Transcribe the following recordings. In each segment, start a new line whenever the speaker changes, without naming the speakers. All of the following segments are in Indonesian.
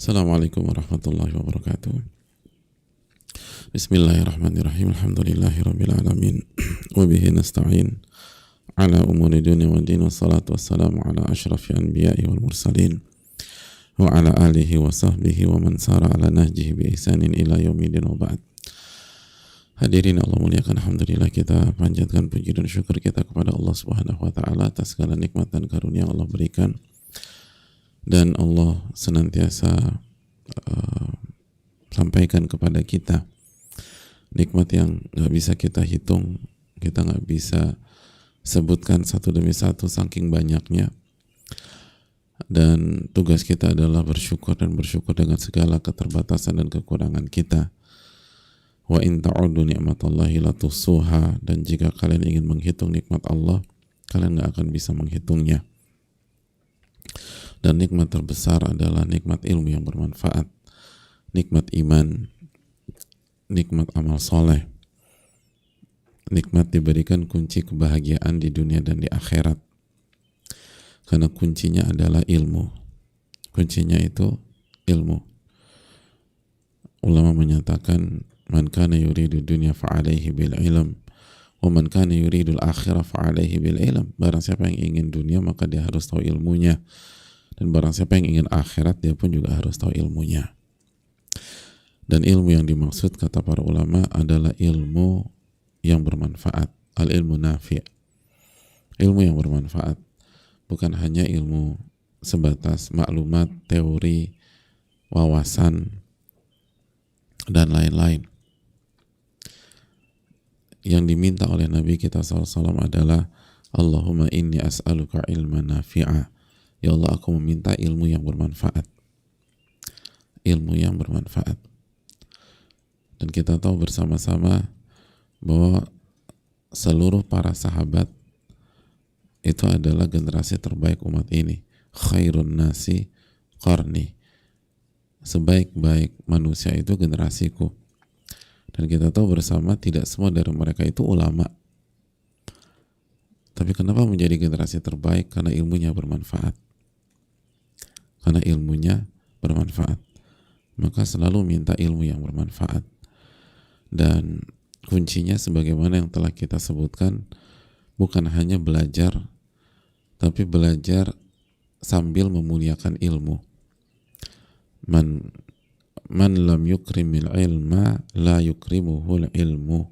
Assalamualaikum warahmatullahi wabarakatuh. Bismillahirrahmanirrahim. Alhamdulillahirabbil alamin. Wa bihi nasta'in ala umuri dunya wad din. Wassalatu wassalamu ala asyrafil anbiya'i wal mursalin wa ala alihi wa sahbihi wa man sara ala nahjihi bi ihsanin ila yaumil wa ba'd. Hadirin Allah muliakan, alhamdulillah kita panjatkan puji dan syukur kita kepada Allah Subhanahu wa taala atas segala nikmat dan karunia yang Allah berikan. Dan Allah senantiasa sampaikan kepada kita nikmat yang gak bisa kita hitung, kita gak bisa sebutkan satu demi satu saking banyaknya. Dan tugas kita adalah bersyukur dan bersyukur dengan segala keterbatasan dan kekurangan kita. Wa in ta'uddu ni'matallahi la tuhsuha, dan jika kalian ingin menghitung nikmat Allah, kalian gak akan bisa menghitungnya. Dan nikmat terbesar adalah nikmat ilmu yang bermanfaat, nikmat iman, nikmat amal soleh, nikmat diberikan kunci kebahagiaan di dunia dan di akhirat. Karena kuncinya adalah ilmu. Kuncinya itu ilmu. Ulama menyatakan, man kana yuridu dunya fa'alaihi bil ilm, wa man kana yuridul akhirah fa'alaihi bil ilm. Barang siapa yang ingin dunia maka dia harus tahu ilmunya. Dan barang siapa yang ingin akhirat, dia pun juga harus tahu ilmunya. Dan ilmu yang dimaksud, kata para ulama, adalah ilmu yang bermanfaat. Al-ilmu nafi'. Ilmu yang bermanfaat. Bukan hanya ilmu sebatas maklumat, teori, wawasan, dan lain-lain. Yang diminta oleh Nabi kita SAW adalah, Allahumma inni as'aluka ilman nafi'a. Ya Allah, aku meminta ilmu yang bermanfaat. Ilmu yang bermanfaat. Dan kita tahu bersama-sama bahwa seluruh para sahabat itu adalah generasi terbaik umat ini. Khairun nasi qarni. Sebaik-baik manusia itu generasiku. Dan kita tahu bersama tidak semua dari mereka itu ulama. Tapi kenapa menjadi generasi terbaik? Karena ilmunya bermanfaat. Karena ilmunya bermanfaat. Maka selalu minta ilmu yang bermanfaat. Dan kuncinya sebagaimana yang telah kita sebutkan, bukan hanya belajar, tapi belajar sambil memuliakan ilmu. Man lam yukrimil ilma la yukrimuhul ilmu.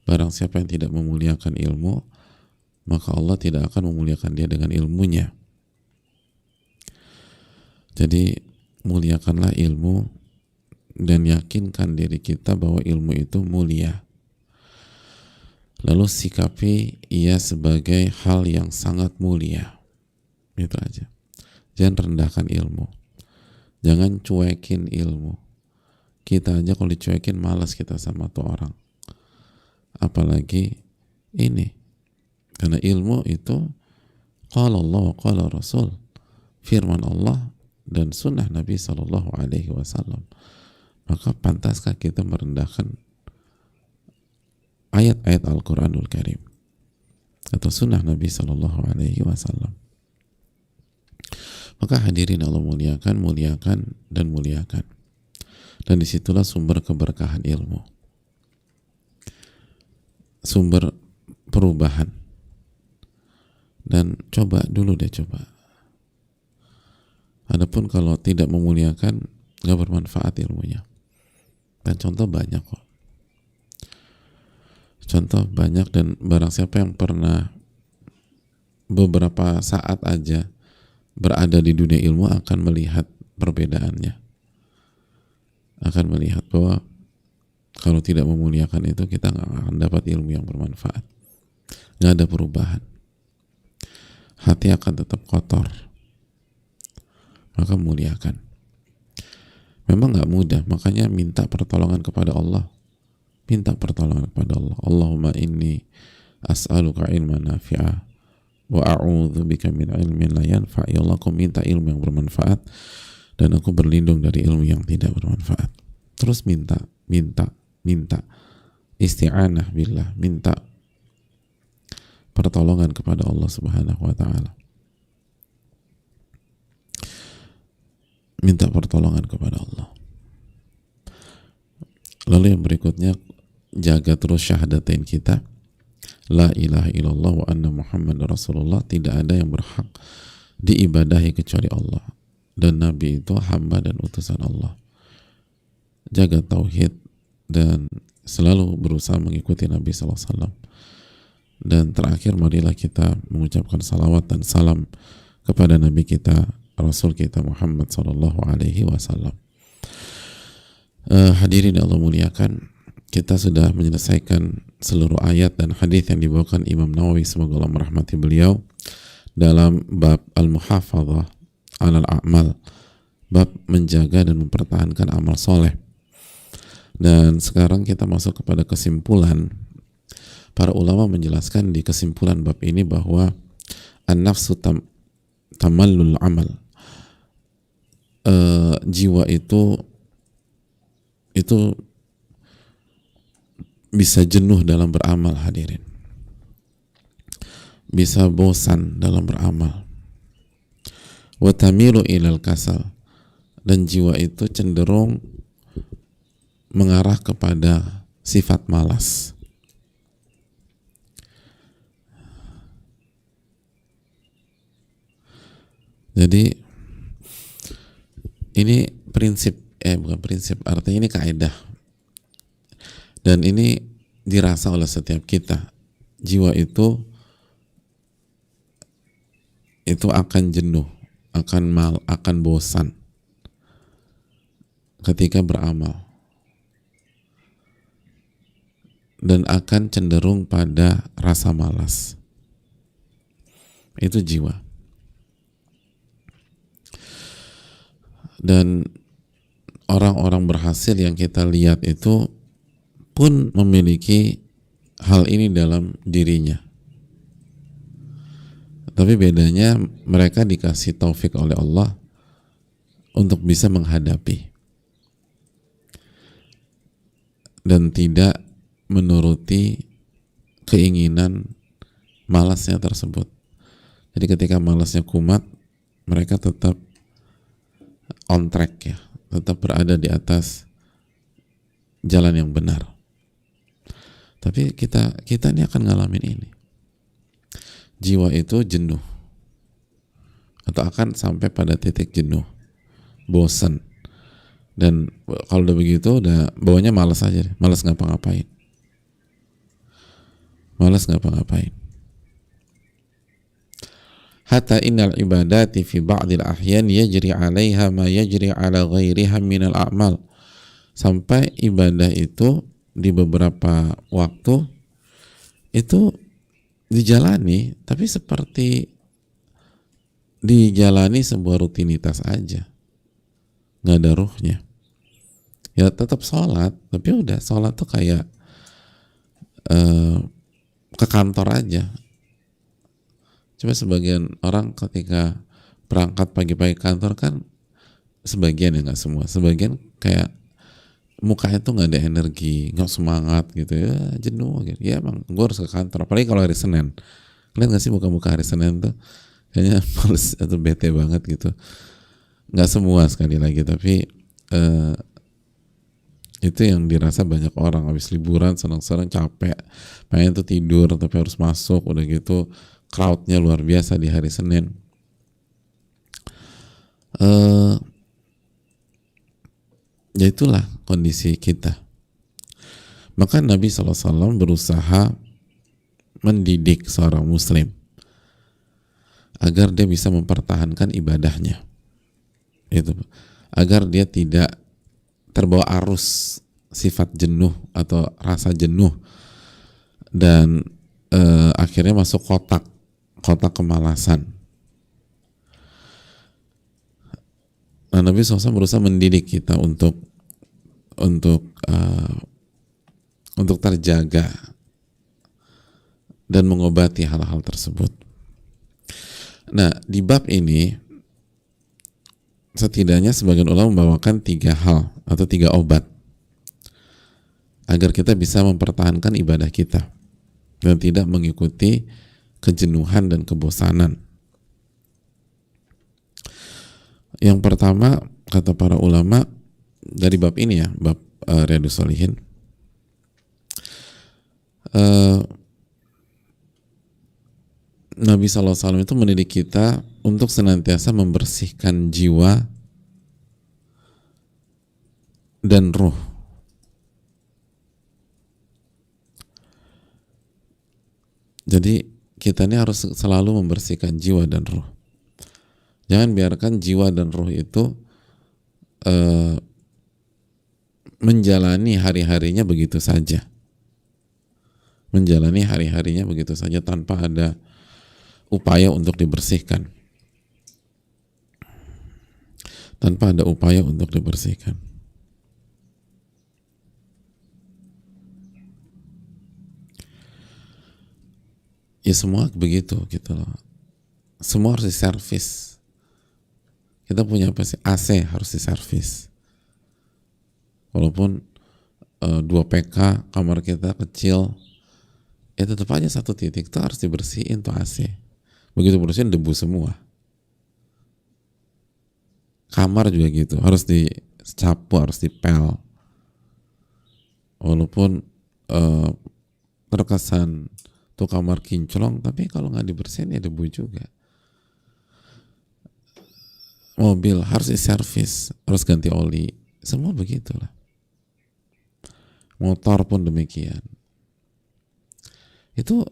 Barang siapa yang tidak memuliakan ilmu, maka Allah tidak akan memuliakan dia dengan ilmunya. Jadi muliakanlah ilmu dan yakinkan diri kita bahwa ilmu itu mulia. Lalu sikapi ia sebagai hal yang sangat mulia. Itu aja. Jangan rendahkan ilmu. Jangan cuekin ilmu. Kita aja kalau dicuekin malas kita sama tuh orang. Apalagi ini. Karena ilmu itu qala Allah wa qala Rasul. Firman Allah dan sunnah Nabi SAW. Maka pantaskah kita merendahkan ayat-ayat Al-Quranul Karim atau sunnah Nabi SAW? Maka hadirin Allah muliakan, muliakan, dan muliakan. Dan disitulah sumber keberkahan ilmu, sumber perubahan. Dan coba dulu deh, coba. Adapun kalau tidak memuliakan, gak bermanfaat ilmunya. Dan contoh banyak kok. Contoh banyak, dan barang siapa yang pernah beberapa saat aja berada di dunia ilmu akan melihat perbedaannya. Akan melihat bahwa kalau tidak memuliakan itu, kita gak akan dapat ilmu yang bermanfaat. Gak ada perubahan. Hati akan tetap kotor. Maka muliakan. Memang gak mudah, makanya minta pertolongan kepada Allah. Minta pertolongan kepada Allah. Allahumma inni as'aluka ilman nafi'ah wa a'udzu bika min ilmin la yanfa'. Ya Allah, aku minta ilmu yang bermanfaat dan aku berlindung dari ilmu yang tidak bermanfaat. Terus minta. Isti'anah billah, minta pertolongan kepada Allah Subhanahu wa taala. minta pertolongan kepada Allah. Lalu yang berikutnya, jaga terus syahadatain kita, la ilaha illallah wa anna Muhammad Rasulullah, tidak ada yang berhak diibadahi kecuali Allah, dan Nabi itu hamba dan utusan Allah. Jaga tauhid dan selalu berusaha mengikuti Nabi SAW. Dan terakhir, marilah kita mengucapkan salawat dan salam kepada Nabi kita, Rasul kita Muhammad SAW. Hadirin Allah muliakan, kita sudah menyelesaikan seluruh ayat dan hadis yang dibawakan Imam Nawawi, semoga Allah merahmati beliau, dalam bab al-muhafadzah 'alal a'mal, bab menjaga dan mempertahankan amal soleh. Dan sekarang kita masuk kepada kesimpulan. Para ulama menjelaskan di kesimpulan bab ini bahwa an-nafsu tamallul amal, jiwa itu bisa jenuh dalam beramal, hadirin, bisa bosan dalam beramal. Wa tamilu ilal kasal, dan jiwa itu cenderung mengarah kepada sifat malas. Jadi ini prinsip, bukan prinsip, artinya ini kaidah, dan ini dirasa oleh setiap kita. Jiwa itu akan jenuh, akan bosan ketika beramal, dan akan cenderung pada rasa malas. Itu jiwa. Dan orang-orang berhasil yang kita lihat itu pun memiliki hal ini dalam dirinya. Tapi bedanya, mereka dikasih taufik oleh Allah untuk bisa menghadapi dan tidak menuruti keinginan malasnya tersebut. Jadi ketika malasnya kumat, mereka tetap on track, ya, tetap berada di atas jalan yang benar. Tapi kita ini akan ngalamin ini. Jiwa itu jenuh, atau akan sampai pada titik jenuh, bosan. Dan kalau udah begitu, udah bawanya malas aja, malas ngapa-ngapain. Hatta innal ibadati fi ba'dil ahyan yajri 'alaiha ma yajri 'ala ghairiha minal a'mal. Sampai ibadah itu di beberapa waktu itu dijalani, tapi seperti dijalani sebuah rutinitas aja, nggak ada ruhnya. Ya tetap sholat, tapi udah sholat tuh kayak ke kantor aja. Coba sebagian orang ketika berangkat pagi-pagi kantor kan, sebagian, ya nggak semua, sebagian kayak mukanya tuh nggak ada energi, nggak semangat gitu, ya jenuh gitu. Ya emang gue harus ke kantor, apalagi kalau hari Senin. Kalian nggak sih muka-muka hari Senin tuh kayaknya males atau bete banget gitu. Nggak semua, sekali lagi, tapi itu yang dirasa banyak orang. Habis liburan senang-senang, capek, pengen tuh tidur, tapi harus masuk, udah gitu crowdnya luar biasa di hari Senin. Ya itulah kondisi kita. Maka Nabi SAW berusaha mendidik seorang muslim agar dia bisa mempertahankan ibadahnya, itu agar dia tidak terbawa arus sifat jenuh atau rasa jenuh, dan akhirnya masuk kotak kemalasan. Nah, Nabi SAW berusaha mendidik kita untuk terjaga dan mengobati hal-hal tersebut. Nah, di bab ini setidaknya sebagian ulama membawakan 3 hal atau 3 obat agar kita bisa mempertahankan ibadah kita dan tidak mengikuti kejenuhan dan kebosanan. Yang pertama, kata para ulama dari bab ini ya, bab Riyadhus Shalihin, Nabi SAW itu mendidik kita untuk senantiasa membersihkan jiwa dan ruh. Jadi kita ini harus selalu membersihkan jiwa dan ruh. Jangan biarkan jiwa dan ruh itu menjalani hari-harinya begitu saja. Menjalani hari-harinya begitu saja tanpa ada upaya untuk dibersihkan. Tanpa ada upaya untuk dibersihkan. Ya semua begitu gitu loh. Semua harus diservis. Kita punya apa sih? AC harus diservis. Walaupun 2 PK kamar kita kecil, ya tetap aja satu titik tuh harus dibersihin tuh AC. Begitu bersihin debu semua. Kamar juga gitu, harus disapu, harus dipel. Walaupun terkesan tuh kamar kinclong, tapi kalau nggak dibersihin ya debu juga. Mobil harus diservis, harus ganti oli, semua begitulah. Motor pun demikian. Itu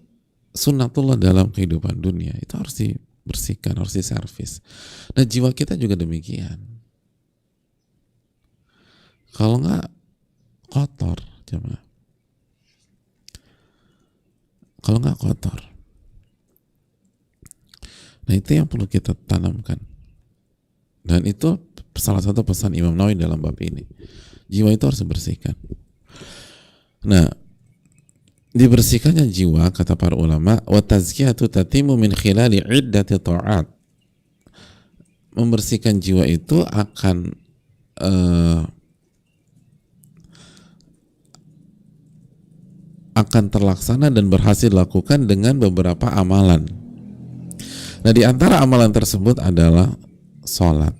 sunnatullah dalam kehidupan dunia, itu harus dibersihkan, harus diservis. Nah jiwa kita juga demikian. Kalau nggak kotor, jemaah. Kalau nggak kotor. Nah itu yang perlu kita tanamkan. Dan itu salah satu pesan Imam Nawawi dalam bab ini. Jiwa itu harus dibersihkan. Nah, dibersihkannya jiwa, kata para ulama, wa tazkiyatu tatimu min khilali iddati ta'at. Membersihkan jiwa itu akan terlaksana dan berhasil dilakukan dengan beberapa amalan. Nah, di antara amalan tersebut adalah salat.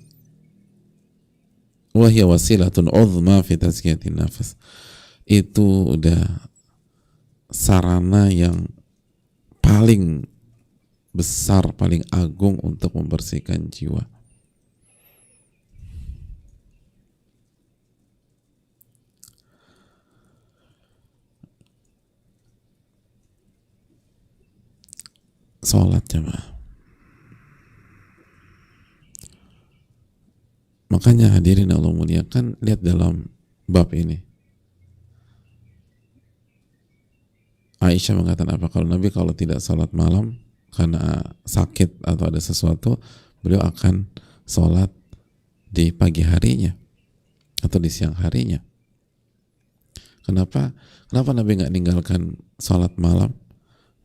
Wa hiya wasilatun uzma fi tazkiyatin nafs. Itu udah sarana yang paling besar, paling agung untuk membersihkan jiwa. Salat, jemaah. Makanya hadirin Allah muliakan, lihat dalam bab ini. Aisyah mengatakan apa? Kalau Nabi kalau tidak salat malam karena sakit atau ada sesuatu, beliau akan salat di pagi harinya atau di siang harinya. Kenapa? Kenapa Nabi nggak ninggalkan salat malam?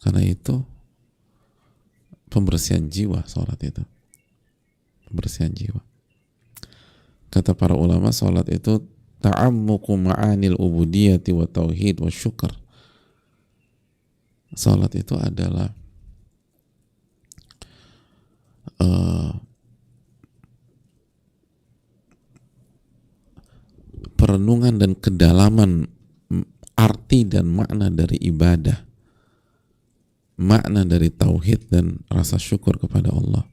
Karena itu pembersihan jiwa, salat itu. Pembersihan jiwa. Kata para ulama, salat itu ta'ammuqu ma'anil ubudiyati wa tauhid wa syukur. Salat itu adalah perenungan dan kedalaman arti dan makna dari ibadah, makna dari tauhid dan rasa syukur kepada Allah.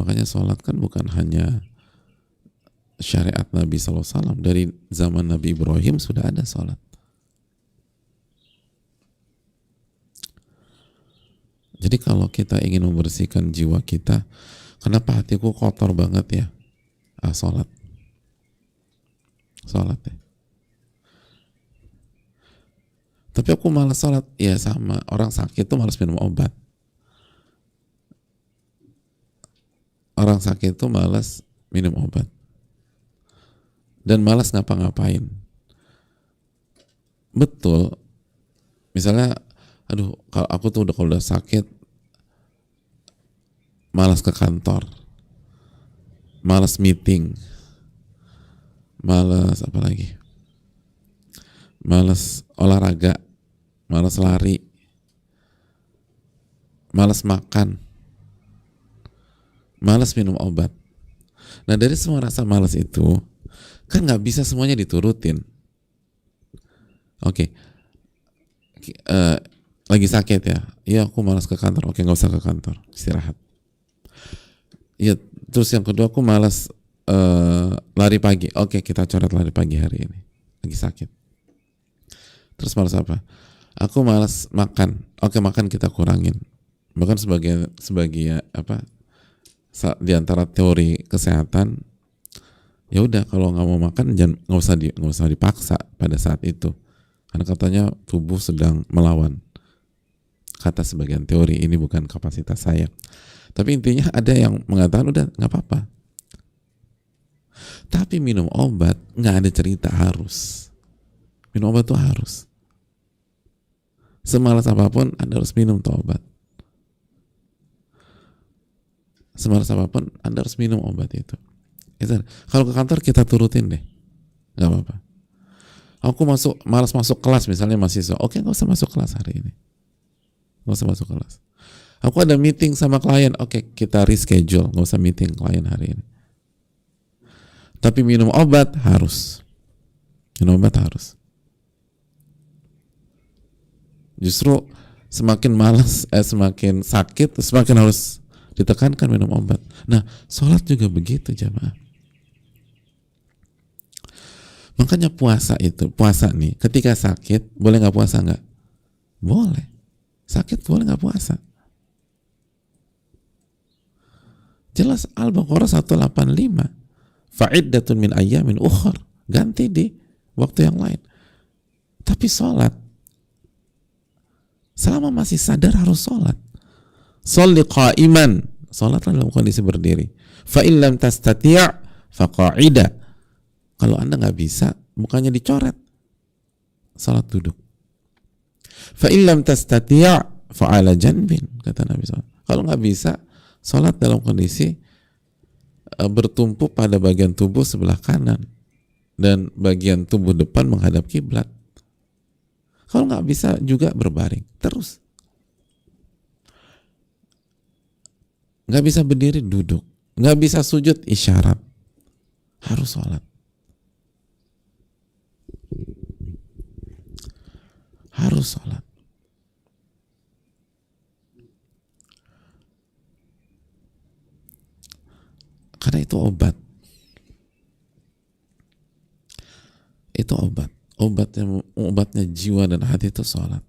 Makanya sholat kan bukan hanya syariat Nabi SAW. Dari zaman Nabi Ibrahim sudah ada sholat. Jadi kalau kita ingin membersihkan jiwa kita, kenapa hatiku kotor banget ya? Sholat. Sholat ya. Tapi aku malas sholat. Ya sama, orang sakit tuh malas minum obat. Orang sakit itu malas minum obat dan malas ngapa-ngapain. Betul. Misalnya, aduh, kalau aku tuh kalau udah sakit, malas ke kantor, malas meeting, malas apa lagi, malas olahraga, malas lari, malas makan, malas minum obat. Nah dari semua rasa malas itu kan nggak bisa semuanya diturutin. Oke, lagi sakit ya, iya aku malas ke kantor. Oke, nggak usah ke kantor, istirahat. Iya, terus yang kedua aku malas lari pagi. Oke, kita coret lari pagi hari ini. Lagi sakit. Terus malas apa? Aku malas makan. Oke, makan kita kurangin. Bahkan sebagai apa? Di antara teori kesehatan, ya udah kalau nggak mau makan jangan nggak usah dipaksa pada saat itu. Karena katanya tubuh sedang melawan. Kata sebagian teori, ini bukan kapasitas saya. Tapi intinya ada yang mengatakan udah nggak apa-apa. Tapi minum obat nggak ada cerita harus. Minum obat tuh harus. Semalas apapun Anda harus minum tuh obat. Semalas apapun Anda harus minum obat itu. Kalau ke kantor kita turutin deh, nggak apa-apa. Aku malas masuk kelas misalnya mahasiswa. Oke, nggak usah masuk kelas hari ini. Nggak usah masuk kelas. Aku ada meeting sama klien. Oke, kita reschedule. Nggak usah meeting klien hari ini. Tapi minum obat harus. Minum obat harus. Justru semakin malas, semakin sakit, semakin harus ditekankan minum obat. Nah, sholat juga begitu jamaah. Makanya puasa nih, ketika sakit, boleh nggak puasa nggak? Boleh. Sakit boleh nggak puasa? Jelas Al-Baqarah 185. Fa'iddatun min ayyamin ukhar. Ganti di waktu yang lain. Tapi sholat, selama masih sadar harus sholat. Sholli qa'iman. Sholatlah dalam kondisi berdiri. Fa'in lam tastati' faqa'ida. Kalau Anda nggak bisa, bukannya dicoret. Salat duduk. Fa illam tastati' fa'ala janbin, kata Nabi SAW. Kalau nggak bisa, salat dalam kondisi bertumpu pada bagian tubuh sebelah kanan dan bagian tubuh depan menghadap kiblat. Kalau nggak bisa juga berbaring terus. Nggak bisa berdiri, duduk. Nggak bisa sujud, isyarat. Harus salat. Harus sholat. Karena itu obat. Itu obat. Obatnya jiwa dan hati itu sholat.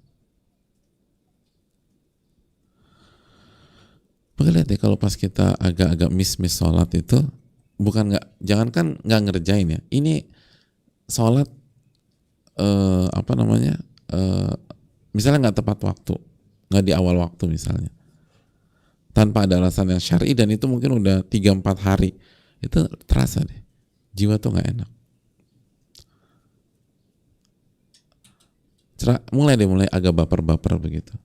Maka lihat deh, kalau pas kita agak-agak miss sholat itu, jangankan nggak ngerjain ya. Ini sholat misalnya nggak tepat waktu, nggak di awal waktu misalnya, tanpa ada alasan yang syar'i, dan itu mungkin udah 3-4 hari, itu terasa deh, jiwa tuh nggak enak. Mulai agak baper-baper begitu,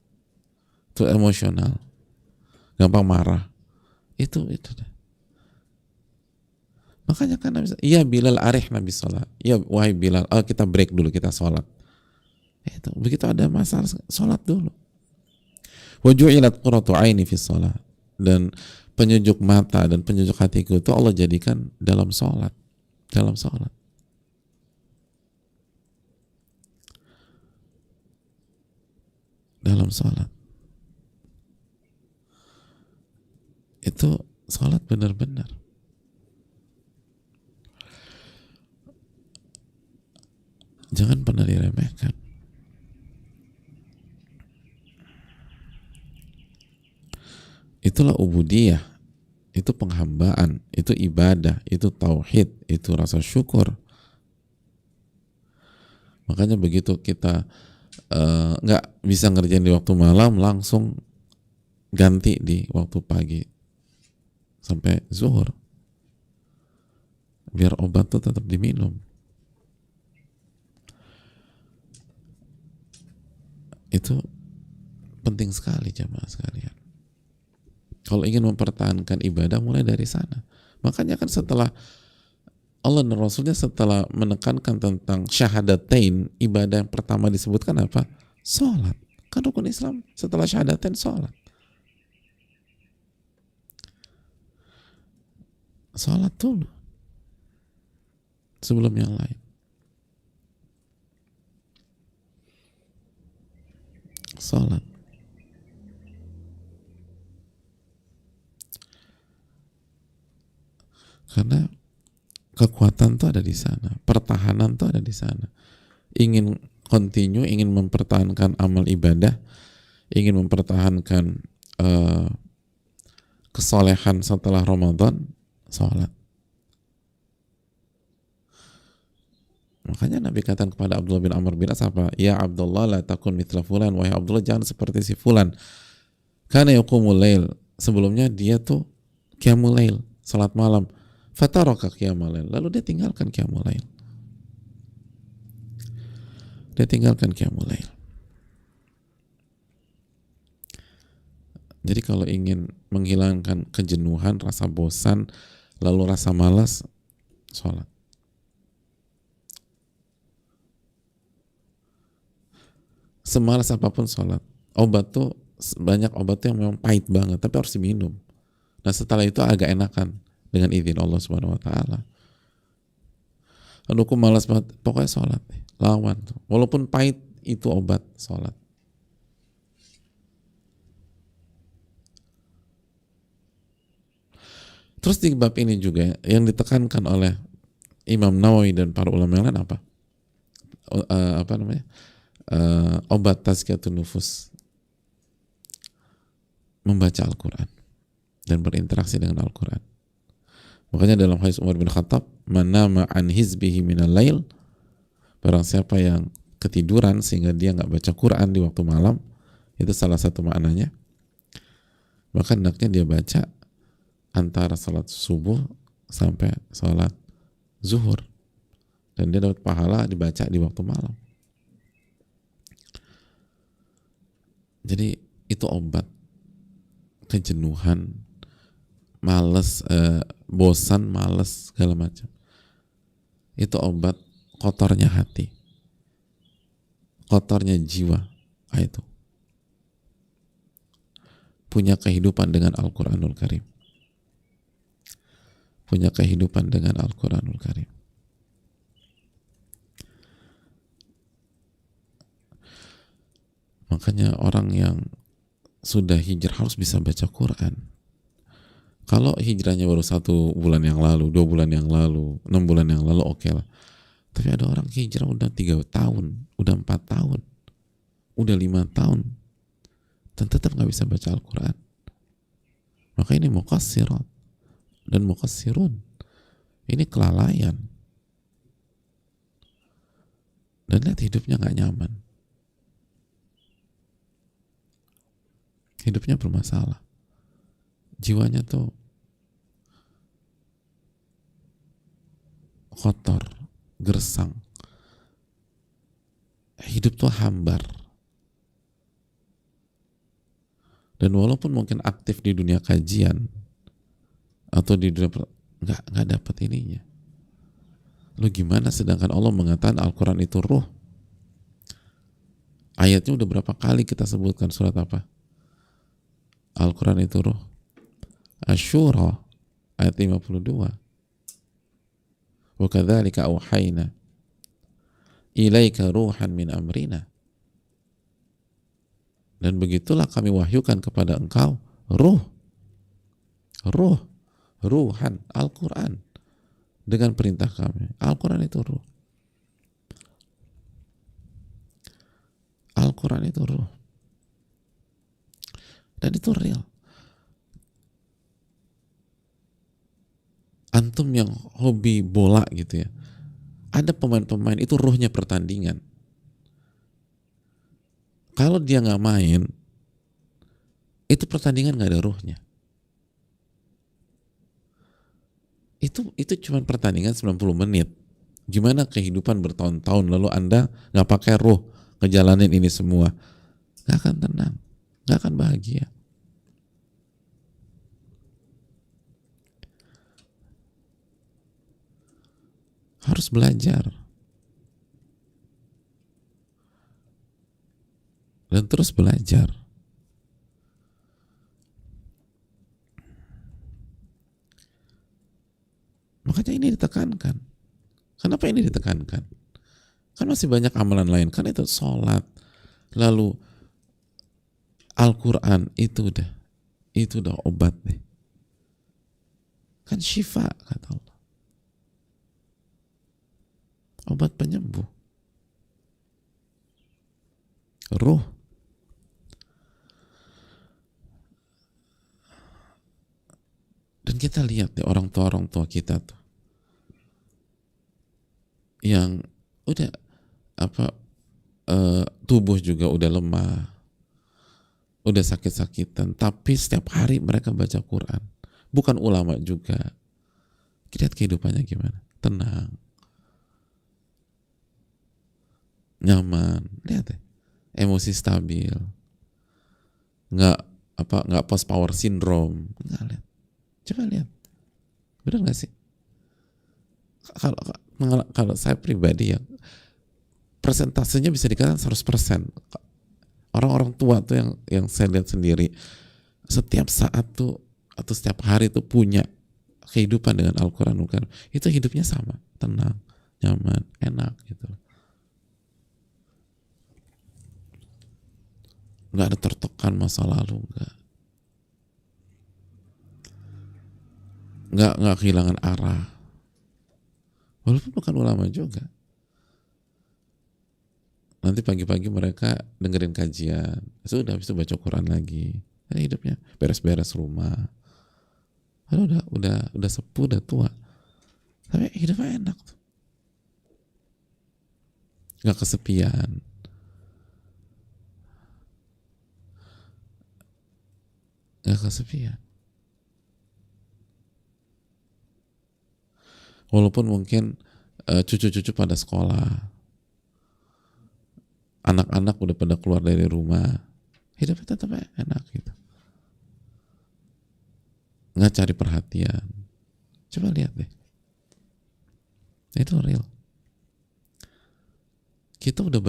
tuh emosional, gampang marah, itu deh. Makanya kan Nabi, iya Bilal arih Nabi sholat, iya wahai Bilal, kita break dulu, kita sholat. Itu begitu ada masalah, sholat dulu. Wa ju'ilat qurratu aini fi sholat, dan penyejuk mata dan penyejuk hatiku itu Allah jadikan dalam sholat, dalam sholat. Dalam sholat. Itu sholat benar-benar. Jangan pernah diremehkan. Itulah ubudiyah, itu penghambaan, itu ibadah, itu tauhid, itu rasa syukur. Makanya begitu kita nggak bisa ngerjain di waktu malam, langsung ganti di waktu pagi sampai zuhur, biar obat tuh tetap diminum. Itu penting sekali jamaah sekalian. Kalau ingin mempertahankan ibadah, mulai dari sana. Makanya kan setelah Allah dan Rasulnya setelah menekankan tentang syahadatain, ibadah yang pertama disebutkan apa? Sholat. Kan rukun Islam setelah syahadatain sholat. Salat dulu sebelum yang lain. Salat. Karena kekuatan tuh ada di sana, pertahanan tuh ada di sana. Ingin continue, ingin mempertahankan amal ibadah, ingin mempertahankan kesolehan setelah Ramadan, sholat. Makanya Nabi katakan kepada Abdullah bin Amr bin As apa? Ya Abdullah la takun mithla fulan. Wahai Abdullah, jangan seperti si fulan. Karena yaqumul lail. Sebelumnya dia tuh qiyamul lail, salat malam. Fataraka qiyamul lail. Lalu dia tinggalkan qiyamul lail. Dia tinggalkan qiyamul lail. Jadi kalau ingin menghilangkan kejenuhan, rasa bosan, lalu rasa malas, sholat. Semalas apapun sholat. Obat tuh, banyak obat tuh yang memang pahit banget, tapi harus diminum. Nah setelah itu agak enakan dengan izin Allah Subhanahu Wa Taala. Aduh aku malas banget, pokoknya sholat, lawan tuh. Walaupun pahit itu obat, sholat. Terus di bab ini juga yang ditekankan oleh Imam Nawawi dan para ulama yang lain apa? Apa namanya? Obat tazkiyatun nufus, membaca Al-Quran dan berinteraksi dengan Al-Quran. Makanya dalam hadis Umar bin Khattab, man nama an hizbihi minal lail, barang siapa yang ketiduran sehingga dia nggak baca Quran di waktu malam, itu salah satu maknanya, maka hendaknya dia baca antara salat subuh sampai salat zuhur, dan dia dapat pahala dibaca di waktu malam. Jadi itu obat kejenuhan, males, bosan, males, segala macam. Itu obat kotornya hati, kotornya jiwa. Itu punya kehidupan dengan Al-Quranul Karim, punya kehidupan dengan Al-Quranul Karim. Makanya orang yang sudah hijrah harus bisa baca Quran. Kalau hijrahnya baru 1 bulan yang lalu, 2 bulan yang lalu, 6 bulan yang lalu, oke lah. Tapi ada orang hijrah udah 3 tahun, udah 4 tahun, udah 5 tahun, dan tetap nggak bisa baca Al-Quran. Maka ini muqassirat dan muqassirun. Ini kelalaian. Dan lihat hidupnya nggak nyaman. Hidupnya bermasalah. Jiwanya tuh kotor, gersang. Hidup tuh hambar. Dan walaupun mungkin aktif di dunia kajian atau di dunia nggak dapat ininya. Lu gimana sedangkan Allah mengatakan Al-Quran itu ruh? Ayatnya udah berapa kali kita sebutkan, surat apa? Al-Quran itu ruh. Asy-Syura ayat 52. Wa kadzalika auhayna ilaika ruhan min amrina. Dan begitulah kami wahyukan kepada engkau ruh, ruhan, Al-Quran, dengan perintah kami. Al-Quran itu ruh. Al-Quran itu ruh. Dan itu real. Antum yang hobi bola gitu ya, ada pemain-pemain itu ruhnya pertandingan. Kalau dia nggak main, itu pertandingan nggak ada ruhnya. Itu cuma pertandingan 90 menit. Gimana kehidupan bertahun-tahun lalu Anda nggak pakai ruh ngejalanin ini semua? Nggak akan tenang, nggak akan bahagia. Harus belajar dan terus belajar. ditekankan? Kenapa ini ditekankan? Kan masih banyak amalan lain, kan itu sholat, lalu Al-Quran itu udah obat deh. Kan syifa kata Allah. Obat penyembuh. Ruh. Dan kita lihat deh orang tua kita tuh yang udah tubuh juga udah lemah, udah sakit-sakitan, tapi setiap hari mereka baca Quran. Bukan ulama juga. Lihat kehidupannya gimana? Tenang, nyaman. Lihat deh, emosi stabil, nggak post power syndrome. Nggak, lihat. Coba lihat, benar nggak sih? Kalau saya pribadi ya, persentasenya bisa dikatakan 100%. Orang-orang tua tuh yang saya lihat sendiri, setiap saat tuh atau setiap hari tuh punya kehidupan dengan Al-Quran. Itu hidupnya sama, tenang, nyaman, enak gitu. Nggak ada tertekan masa lalu, nggak kehilangan arah. Walaupun bukan ulama juga. Nanti pagi-pagi mereka dengerin kajian, sudah habis itu baca Quran lagi. Nah, hidupnya beres-beres rumah. Lalu udah sepuh, udah tua. Tapi hidupnya enak tuh. Nggak kesepian. Nggak kesepian. Walaupun mungkin cucu-cucu pada sekolah, anak-anak udah pada keluar dari rumah, hidupnya tetap enak gitu. Nggak cari perhatian. Coba lihat deh. Itu real. Kita udah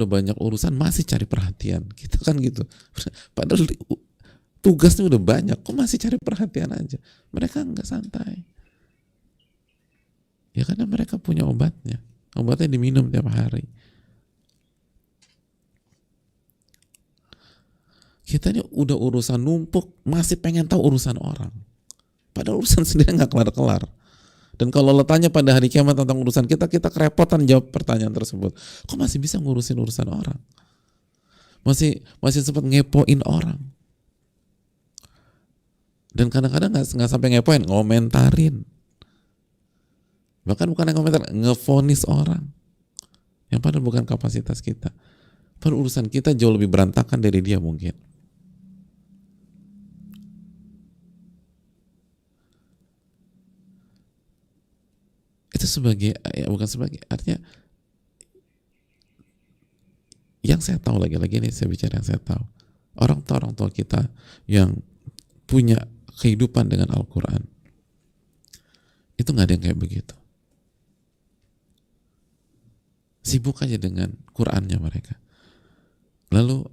banyak urusan masih cari perhatian. Kita kan gitu. Padahal tugasnya udah banyak, kok masih cari perhatian aja. Mereka nggak santai. Ya karena mereka punya obatnya. Obatnya diminum tiap hari. Kita ini udah urusan numpuk, masih pengen tahu urusan orang. Padahal urusan sendiri nggak kelar-kelar. Dan kalau lo tanya pada hari kiamat tentang urusan kita kerepotan jawab pertanyaan tersebut. Kok masih bisa ngurusin urusan orang? Masih sempat ngepoin orang. Dan kadang-kadang nggak sampai ngepoin, ngomentarin. Bahkan bukan yang komentar, ngevonis orang. Yang padahal bukan kapasitas kita. Padahal urusan kita jauh lebih berantakan dari dia mungkin. Itu artinya yang saya tahu, lagi-lagi ini saya bicara yang saya tahu. Orang tua kita yang punya kehidupan dengan Al-Quran, itu nggak ada yang kayak begitu. Sibuk aja dengan Qurannya mereka. Lalu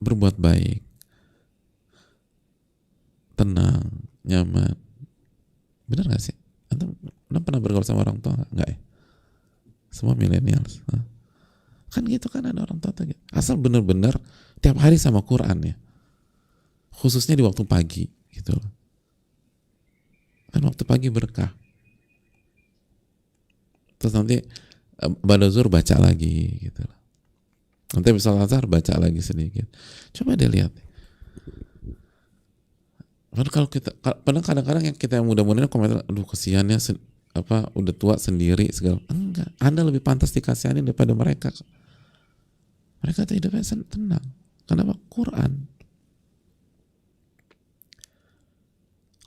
berbuat baik, tenang, nyaman. Benar nggak sih? Anda pernah bergaul sama orang tua nggak ya? Semua milenial. Kan gitu kan, ada orang tua gitu. Asal benar-benar tiap hari sama Quran ya. Khususnya di waktu pagi gitu loh. Kan waktu pagi berkah. Terus nanti ba'da zuhur baca lagi gitu loh. Nanti habis sholat asar baca lagi sedikit. Coba deh lihat. Kalau kita, kadang-kadang yang kita yang muda-mudanya komentar, aduh kesiannya udah tua sendiri segala. Enggak, Anda lebih pantas dikasihanin daripada mereka. Mereka tuh hidupnya tenang. Kenapa? Quran.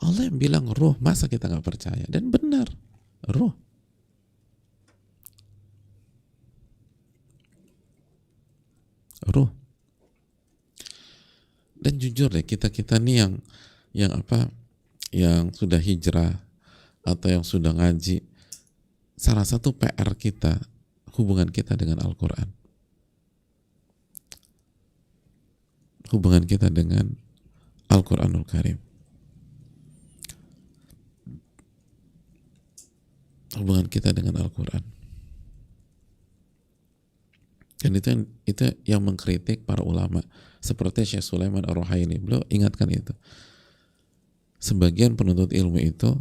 Allah yang bilang ruh, masa kita nggak percaya? Dan benar, ruh. Ruh. Dan jujur deh, kita nih yang sudah hijrah atau yang sudah ngaji, salah satu PR kita hubungan kita dengan Al-Quran, hubungan kita dengan Al-Quranul Karim. hubungan kita dengan Al-Quran. Dan itu yang mengkritik para ulama seperti Syekh Sulaiman Ar-Ruhaili. Beliau ingatkan itu. Sebagian penuntut ilmu itu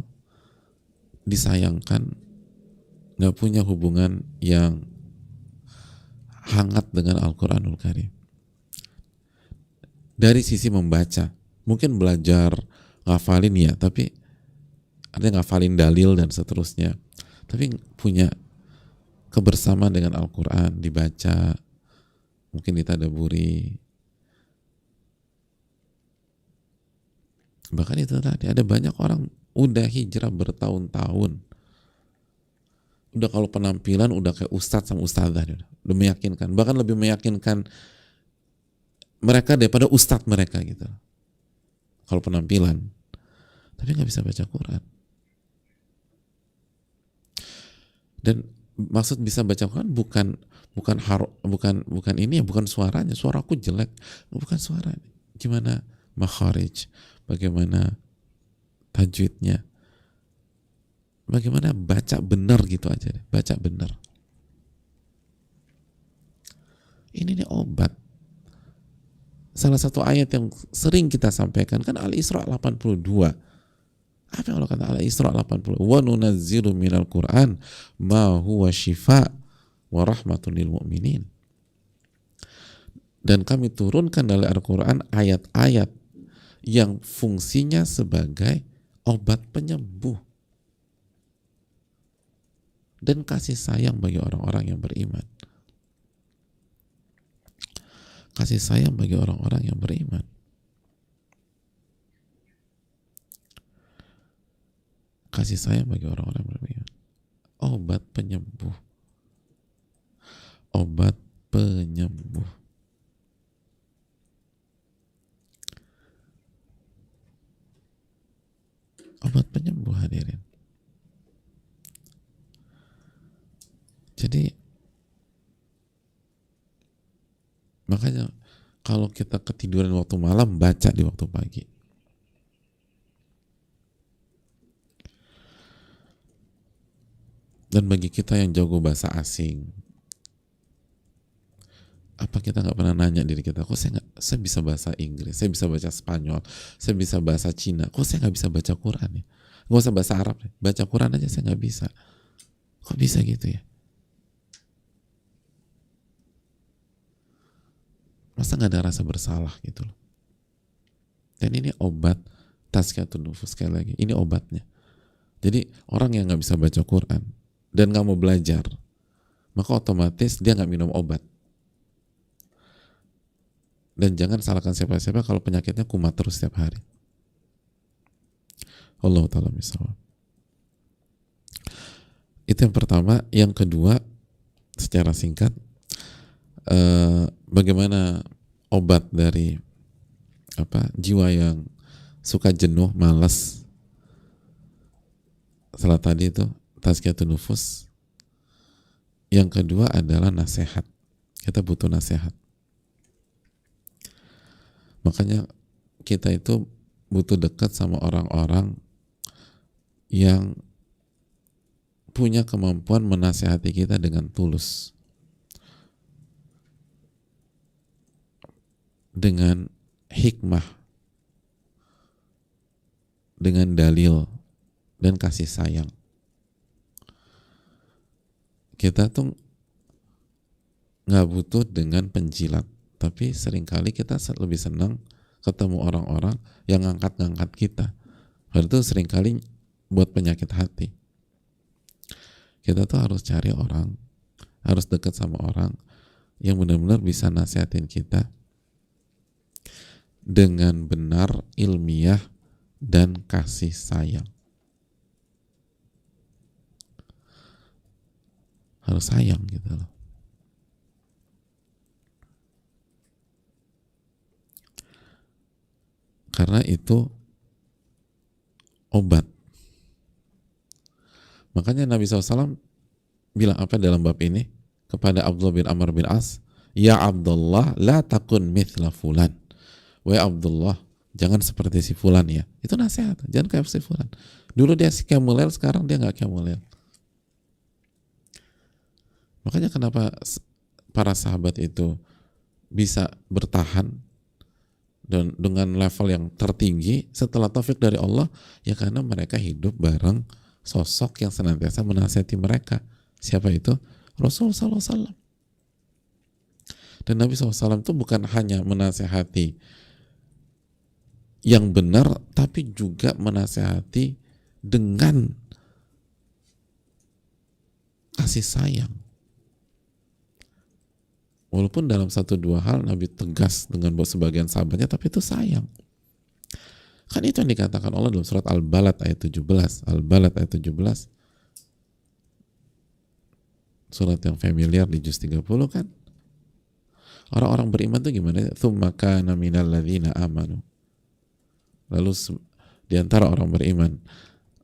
disayangkan nggak punya hubungan yang hangat dengan Al-Quranul Karim. Dari sisi membaca, mungkin belajar ngafalin ya, tapi ada ngafalin dalil dan seterusnya. Tapi punya kebersamaan dengan Al-Quran, dibaca, mungkin ditadaburi. Bahkan itu tadi, ada banyak orang udah hijrah bertahun-tahun. Udah kalau penampilan udah kayak ustadz sama ustadzah, udah meyakinkan. Bahkan lebih meyakinkan mereka daripada ustadz mereka gitu. Kalau penampilan. Tapi nggak bisa baca Quran. Dan maksud bisa baca Quran bukan ini ya, bukan suaranya. Suaraku jelek, bukan suara. Gimana makharij, bagaimana tajwidnya, bagaimana baca benar gitu aja deh. Baca benar. Ini nih obat. Salah satu ayat yang sering kita sampaikan kan Al-Isra 82. Apa yang Allah kata Al-Isra 80? Wa nunazzilu minal Qur'an ma huwa shifa wa rahmatun lil mu'minin. Dan kami turunkan dari Al-Quran ayat-ayat yang fungsinya sebagai obat penyembuh dan kasih sayang bagi orang-orang yang beriman. Kasih sayang bagi orang-orang yang beriman. Kasih sayang bagi orang-orang yang beriman. Obat penyembuh. Obat penyembuh. Obat penyembuh, hadirin. Jadi makanya kalau kita ketiduran waktu malam, baca di waktu pagi. Dan bagi kita yang jago bahasa asing, apa kita nggak pernah nanya diri kita, kok saya bisa bahasa Inggris, saya bisa baca Spanyol, saya bisa bahasa Cina, kok saya nggak bisa baca Quran ya? Nggak usah bahasa Arab, baca Quran aja saya nggak bisa. Kok bisa gitu ya? Masa nggak ada rasa bersalah gitu loh? Dan ini obat tazkiyatun nufus, sekali lagi, ini obatnya. Jadi orang yang nggak bisa baca Quran dan nggak mau belajar, maka otomatis dia nggak minum obat. Dan jangan salahkan siapa-siapa kalau penyakitnya kumat terus setiap hari. Allah ta'ala misawab. Itu yang pertama. Yang kedua, secara singkat, bagaimana obat dari jiwa yang suka jenuh, malas. Setelah tadi itu tazkiyatun nufus. Yang kedua adalah nasihat. Kita butuh nasihat. Makanya kita itu butuh dekat sama orang-orang yang punya kemampuan menasihati kita dengan tulus, dengan hikmah, dengan dalil dan kasih sayang. Kita tuh nggak butuh dengan penjilat, tapi seringkali kita lebih senang ketemu orang-orang yang ngangkat-ngangkat kita. Hal itu seringkali buat penyakit hati. Kita tuh harus cari orang, harus dekat sama orang yang benar-benar bisa nasihatin kita dengan benar, ilmiah, dan kasih sayang. Harus sayang gitu loh. Karena itu obat. Makanya Nabi SAW bilang apa dalam bab ini kepada Abdullah bin Amr bin As, ya Abdullah, la takun mithla fulan. Wahai Abdullah, jangan seperti si fulan ya. Itu nasihat, jangan kayak si fulan. Dulu dia si Qiyamul Lail, sekarang dia nggak Qiyamul Lail. Makanya kenapa para sahabat itu bisa bertahan dan dengan level yang tertinggi setelah taufik dari Allah, ya karena mereka hidup bareng sosok yang senantiasa menasihati mereka. Siapa itu? Rasul sallallahu alaihi wasallam. Dan Nabi SAW itu bukan hanya menasihati yang benar, tapi juga menasihati dengan kasih sayang. Walaupun dalam satu dua hal Nabi tegas dengan buat sebagian sahabatnya, tapi itu sayang. Kan itu yang dikatakan Allah dalam surat Al-Balad ayat 17. Al-Balad ayat 17. Surat yang familiar di juz 30 kan. Orang-orang beriman itu gimana? Tsumma kana minal ladzina amanu. Lalu di antara orang beriman,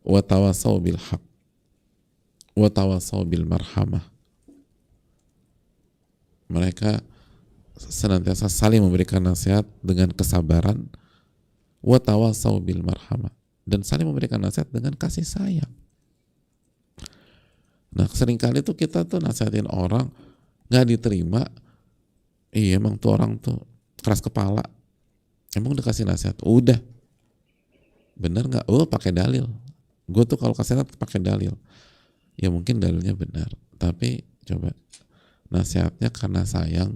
wa tawasaw bil haq wa tawasaw bil marhamah. Mereka senantiasa saling memberikan nasihat dengan kesabaran, wa tawasaw bil marhamah, dan saling memberikan nasihat dengan kasih sayang. Nah, seringkali tuh kita tuh nasihatin orang nggak diterima. Iya, emang tuh orang tuh keras kepala. Emang udah kasih nasihat, udah bener nggak? Oh, pakai dalil. Gue tuh kalau kasih nasihat pakai dalil. Ya mungkin dalilnya benar, tapi coba nasihatnya karena sayang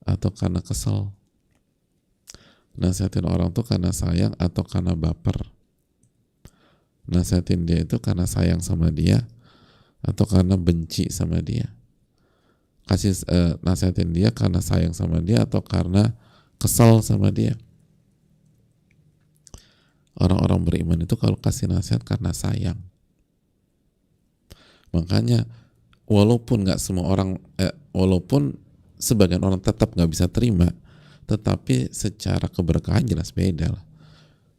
atau karena kesel. Nasihatin orang tuh karena sayang atau karena baper. Nasihatin dia itu karena sayang sama dia atau karena benci sama dia. Nasihatin dia karena sayang sama dia atau karena kesal sama dia. Orang-orang beriman itu kalau kasih nasihat karena sayang. Makanya walaupun nggak semua orang, walaupun sebagian orang tetap nggak bisa terima, tetapi secara keberkahan jelas beda lah.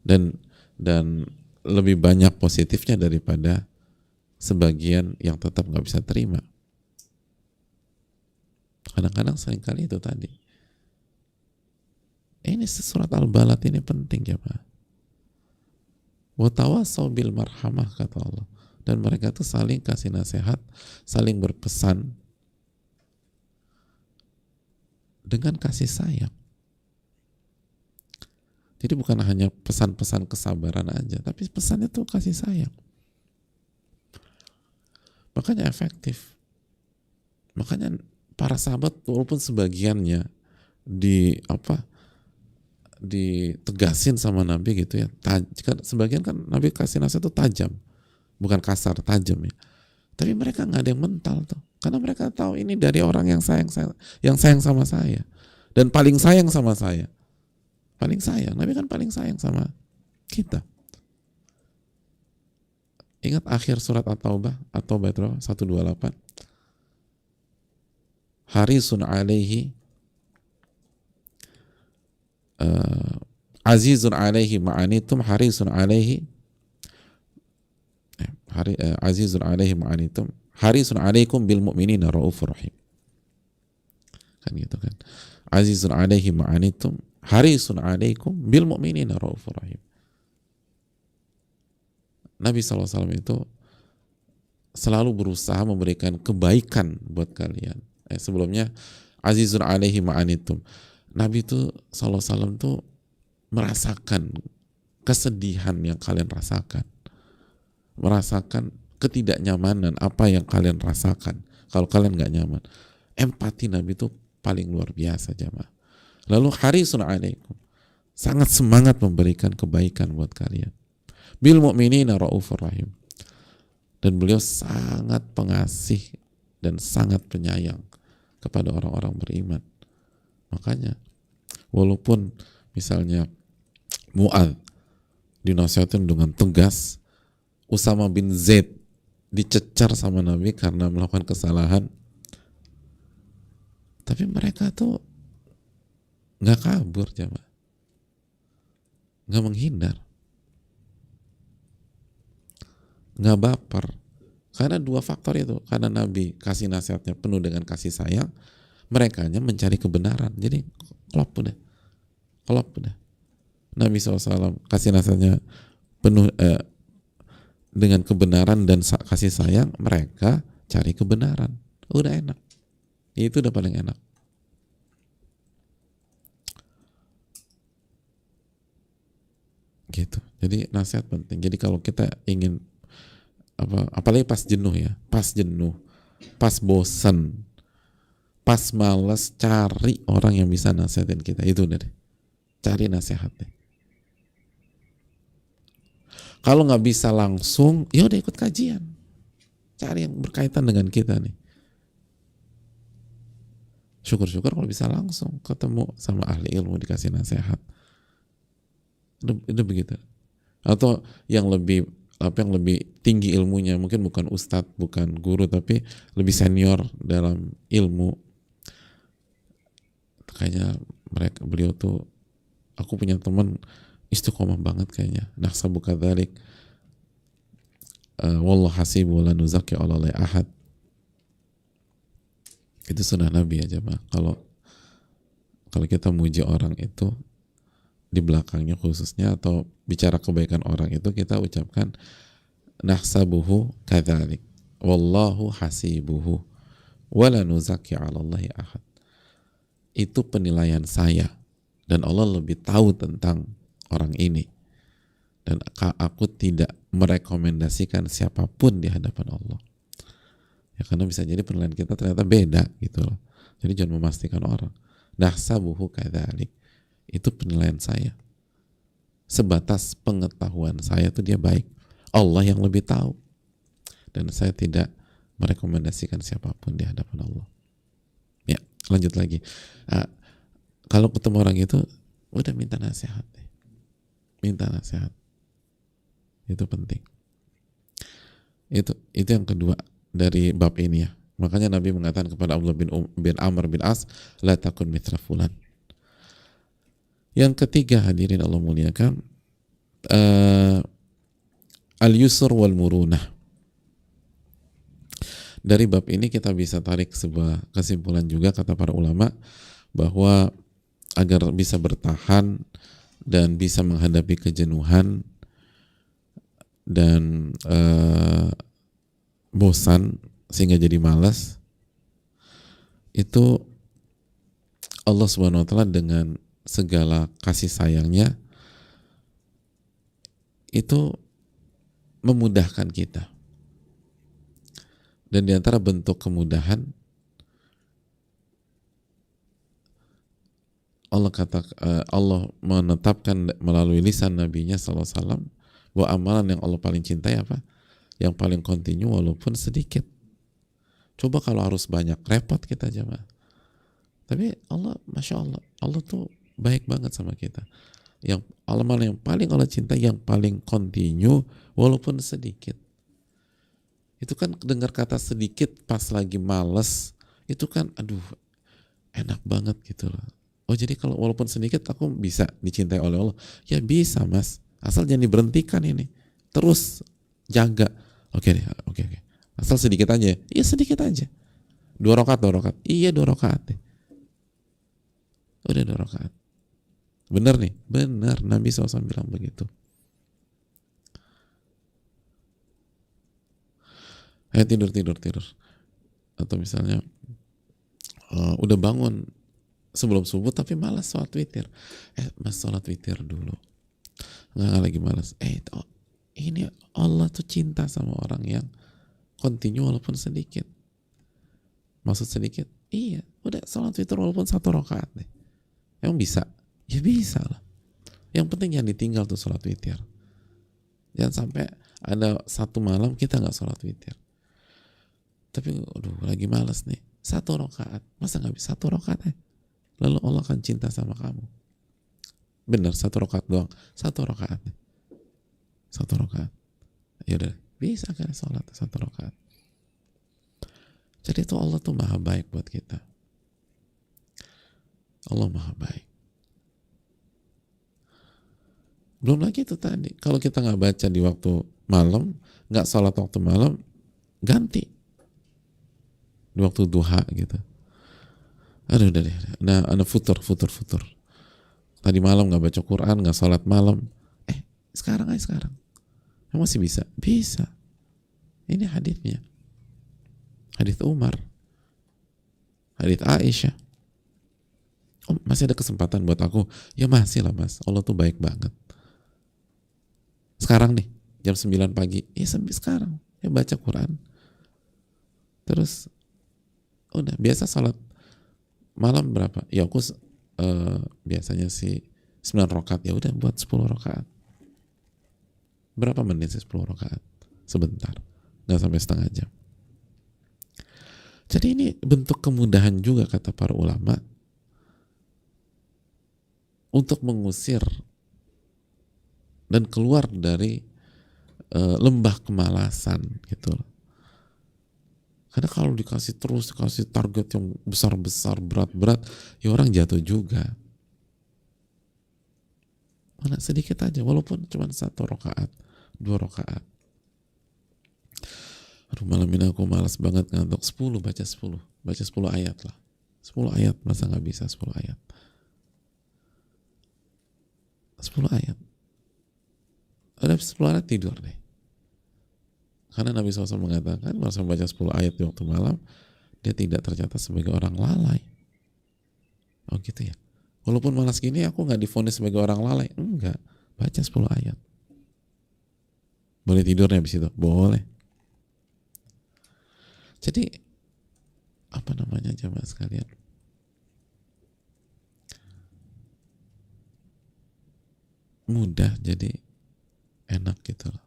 Dan lebih banyak positifnya daripada sebagian yang tetap nggak bisa terima. Kadang-kadang seringkali itu tadi. Ini surat Al-Balad ini penting ya Pak. Wa tawasaw bil marhamah kata Allah. Dan mereka tuh saling kasih nasihat, saling berpesan dengan kasih sayang. Jadi bukan hanya pesan-pesan kesabaran aja, tapi pesannya tuh kasih sayang. Makanya efektif. Makanya para sahabat walaupun sebagiannya ditegasin sama Nabi gitu ya, sebagian kan Nabi kasih nasihat itu tajam, bukan kasar, tajam ya. Tapi mereka nggak ada yang mental tuh, karena mereka tahu ini dari orang yang sayang sama saya dan paling sayang sama saya, paling sayang. Nabi kan paling sayang sama kita. Ingat akhir surat At-Taubah itu 128. Harisun alaihi azizun alaihi ma'anitum harisun alaihi azizun alaihi ma'anitum harisun alaikum bil mu'minina raufur rahim. Kan gitu kan. Azizun alaihi ma'anitum harisun alaikum bil mu'minina raufur rahim. Nabi SAW itu selalu berusaha memberikan kebaikan buat kalian. Sebelumnya azizun alaihi ma'anitum. Nabi itu SAW tuh merasakan kesedihan yang kalian rasakan, merasakan ketidaknyamanan apa yang kalian rasakan kalau kalian nggak nyaman. Empati Nabi itu paling luar biasa jamaah. Lalu harisun alaikum, sangat semangat memberikan kebaikan buat kalian. Bil mu'minina raufur rahim, dan beliau sangat pengasih dan sangat penyayang kepada orang-orang beriman. Makanya walaupun misalnya Mu'adz dinasihatin dengan tegas, Usama bin Zaid dicecar sama Nabi karena melakukan kesalahan, tapi mereka tuh nggak kabur jamaah, nggak menghindar, nggak baper. Karena dua faktor itu, karena Nabi kasih nasihatnya penuh dengan kasih sayang, mereka hanya mencari kebenaran. Jadi klop udah. Nabi SAW kasih nasihatnya penuh dengan kebenaran dan kasih sayang, mereka cari kebenaran. udah enak. Itu udah paling enak. Gitu. Jadi nasihat penting. Jadi kalau kita ingin apalagi pas jenuh ya, pas bosan, pas males, cari orang yang bisa nasihatin kita. Itu udah deh. Cari nasihatnya. Kalau nggak bisa langsung, ya udah ikut kajian. Cari yang berkaitan dengan kita nih. Syukur-syukur kalau bisa langsung ketemu sama ahli ilmu dikasih nasihat. Itu begitu. Atau yang lebih tinggi ilmunya, mungkin bukan ustadz, bukan guru, tapi lebih senior dalam ilmu. Kayaknya beliau tuh, aku punya teman istiqomah banget kayaknya. Nahsabu kadzalik. Wallahu hasibu la nuzaki 'ala Allahi ahad. Itu sunnah Nabi ya jemaah. Kalau kita muji orang itu di belakangnya khususnya, atau bicara kebaikan orang itu, kita ucapkan nahsabuhu kadzalik wallahu hasibuhu wala nuzaki 'ala Allahi ahad. Itu penilaian saya dan Allah lebih tahu tentang orang ini, dan aku tidak merekomendasikan siapapun di hadapan Allah. Ya karena bisa jadi penilaian kita ternyata beda gitu loh. Jadi jangan memastikan orang. Nahsabuhu kadzalik. Itu penilaian saya. Sebatas pengetahuan saya tuh dia baik. Allah yang lebih tahu. Dan saya tidak merekomendasikan siapapun di hadapan Allah. Ya, lanjut lagi. Kalau ketemu orang itu, udah minta nasihat. Minta nasihat. Itu penting. Itu yang kedua dari bab ini ya. Makanya Nabi mengatakan kepada Abdullah bin Amr bin As, la takun mithla fulan. Yang ketiga, hadirin Allah muliakan, al-yusr wal murunah. Dari bab ini kita bisa tarik sebuah kesimpulan juga, kata para ulama, bahwa agar bisa bertahan dan bisa menghadapi kejenuhan dan bosan sehingga jadi malas, itu Allah Subhanahu wa taala dengan segala kasih sayangnya itu memudahkan kita. Dan di antara bentuk kemudahan, Allah menetapkan melalui lisan nabinya sallallahu alaihi wasallam bahwa amalan yang Allah paling cintai apa? Yang paling kontinu walaupun sedikit. Coba kalau harus banyak, repot kita jemaah. Tapi Allah, Masya Allah, Allah tuh baik banget sama kita. Yang amalan yang paling Allah cintai, yang paling kontinu walaupun sedikit. Itu kan dengar kata sedikit pas lagi males, itu kan aduh enak banget gitu loh. Oh jadi kalau walaupun sedikit aku bisa dicintai oleh Allah. Ya bisa mas, asal jangan diberhentikan ini. Terus jaga. Oke. Asal sedikit aja. Iya sedikit aja. 2 rakaat. Iya 2 rakaat deh. Udah 2 rakaat. Bener nih, bener. Nabi SAW bilang begitu. Tidur. Atau misalnya udah bangun sebelum subuh tapi malas sholat witir. Mas sholat witir dulu. Nggak lagi malas. Ini Allah tuh cinta sama orang yang kontinu walaupun sedikit. Maksud sedikit? Iya, udah sholat witir walaupun 1 rakaat deh. Emang bisa? Ya bisa lah. Yang penting jangan ditinggal tuh sholat witir. Jangan sampai ada satu malam kita nggak sholat witir. Tapi aduh lagi malas nih. 1 rakaat. Masa nggak bisa 1 rakaat ya? Lalu Allah akan cinta sama kamu. Benar 1 rakaat doang. 1 rakaat. 1 rakaat. Ya udah bisa kan sholat 1 rakaat. Jadi itu Allah tuh maha baik buat kita. Allah maha baik. Belum lagi itu tadi, kalau kita nggak baca di waktu malam, nggak sholat waktu malam, ganti di waktu duha gitu. Aduh udah deh. Nah, ada futur. Tadi malam nggak baca Quran, nggak sholat malam. Sekarang. Masih bisa? Bisa. Ini hadisnya. Hadis Umar. Hadits Aisyah. Oh, masih ada kesempatan buat aku? Ya masih lah mas, Allah tuh baik banget. Sekarang nih, jam 9 pagi, ya sampai sekarang, ya baca Quran. Terus, udah, biasa salat malam berapa? Ya aku biasanya sih 9 rakaat, ya udah buat 10 rakaat. Berapa menit sih 10 rakaat? Sebentar, nggak sampai setengah jam. Jadi ini bentuk kemudahan juga kata para ulama untuk mengusir dan keluar dari lembah kemalasan gitu. Karena kalau dikasih terus, dikasih target yang besar-besar, berat-berat, ya orang jatuh juga. Mana sedikit aja, walaupun cuma 1 rakaat, 2 rakaat. Aduh, malam ini aku malas banget ngantuk. 10, baca 10. Baca 10 ayat lah. 10 ayat, masa nggak bisa 10 ayat? 10 ayat. Ada 10 ayat tidur deh. Karena Nabi SAW mengatakan, kalau membaca 10 ayat di waktu malam, dia tidak tercatat sebagai orang lalai. Oh gitu ya. Walaupun malas gini, aku nggak divonis sebagai orang lalai. Enggak. Baca 10 ayat. Boleh tidurnya habis itu? Boleh. Jadi, apa namanya jamaah sekalian? Mudah jadi enak gitu loh.